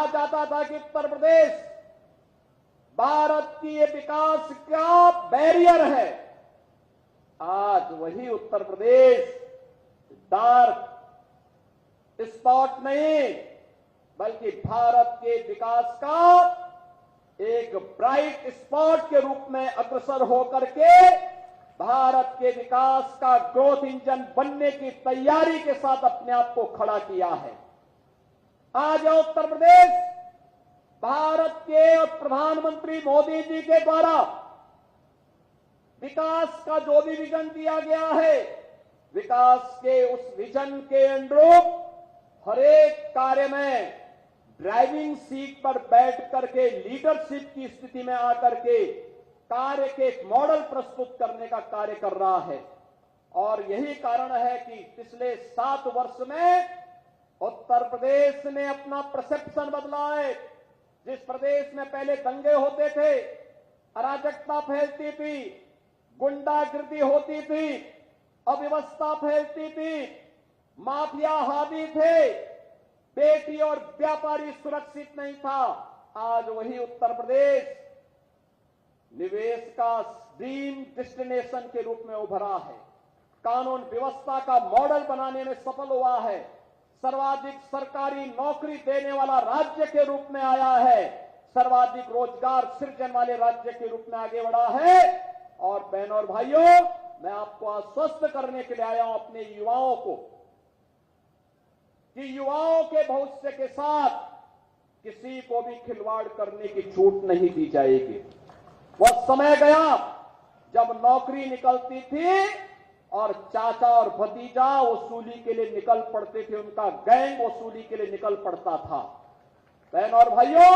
कहा जाता था कि उत्तर प्रदेश भारत की ये विकास का बैरियर है, आज वही उत्तर प्रदेश डार्क स्पॉट नहीं बल्कि भारत के विकास का एक ब्राइट स्पॉट के रूप में अग्रसर होकर के भारत के विकास का ग्रोथ इंजन बनने की तैयारी के साथ अपने आप को खड़ा किया है। आज उत्तर प्रदेश भारत के और प्रधानमंत्री मोदी जी के द्वारा विकास का जो भी विजन दिया गया है, विकास के उस विजन के अनुरूप हर एक कार्य में ड्राइविंग सीट पर बैठ करके लीडरशिप की स्थिति में आकर के कार्य के एक मॉडल प्रस्तुत करने का कार्य कर रहा है। और यही कारण है कि पिछले 7 वर्ष में उत्तर प्रदेश ने अपना परसेप्शन बदला है। जिस प्रदेश में पहले दंगे होते थे, अराजकता फैलती थी, गुंडागिर्दी होती थी, अव्यवस्था फैलती थी, माफिया हावी थे, बेटी और व्यापारी सुरक्षित नहीं था, आज वही उत्तर प्रदेश निवेश का ड्रीम डेस्टिनेशन के रूप में उभरा है, कानून व्यवस्था का मॉडल बनाने में सफल हुआ है, सर्वाधिक सरकारी नौकरी देने वाला राज्य के रूप में आया है, सर्वाधिक रोजगार सृजन वाले राज्य के रूप में आगे बढ़ा है। और बहनों और भाइयों, मैं आपको आश्वस्त करने के लिए आया हूं अपने युवाओं को कि युवाओं के भविष्य के साथ किसी को भी खिलवाड़ करने की छूट नहीं दी जाएगी। वह समय गया जब नौकरी निकलती थी और चाचा और भतीजा वसूली के लिए निकल पड़ते थे, उनका गैंग वसूली के लिए निकल पड़ता था। बहनों और भाइयों,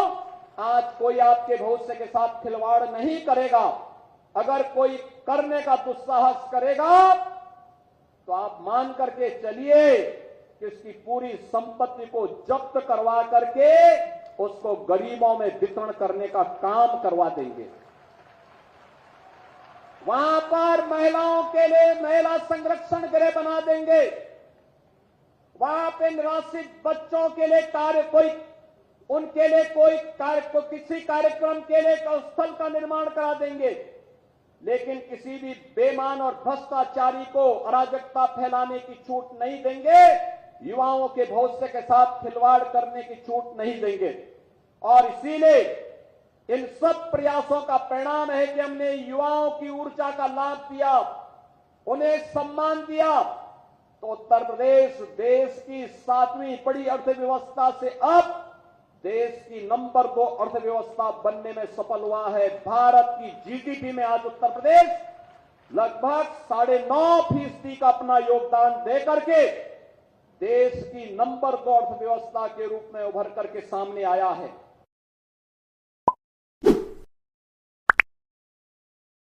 आज कोई आपके भविष्य के साथ खिलवाड़ नहीं करेगा। अगर कोई करने का दुस्साहस करेगा तो आप मान करके चलिए कि उसकी पूरी संपत्ति को जब्त करवा करके उसको गरीबों में वितरण करने का काम करवा देंगे। वहां पर महिलाओं के लिए महिला संरक्षण गृह बना देंगे। वहां पे निराश्रित बच्चों के लिए उनके लिए किसी कार्यक्रम के लिए स्थल का निर्माण करा देंगे। लेकिन किसी भी बेईमान और भ्रष्टाचारी को अराजकता फैलाने की छूट नहीं देंगे, युवाओं के भविष्य के साथ खिलवाड़ करने की छूट नहीं देंगे। और इसीलिए इन सब प्रयासों का परिणाम है कि हमने युवाओं की ऊर्जा का लाभ दिया, उन्हें सम्मान दिया, तो उत्तर प्रदेश देश की 7वीं बड़ी अर्थव्यवस्था से अब देश की नंबर 2 अर्थव्यवस्था बनने में सफल हुआ है। भारत की जीडीपी में आज उत्तर प्रदेश लगभग 9.5% का अपना योगदान दे करके देश की नंबर 2 अर्थव्यवस्था के रूप में उभर करके सामने आया है।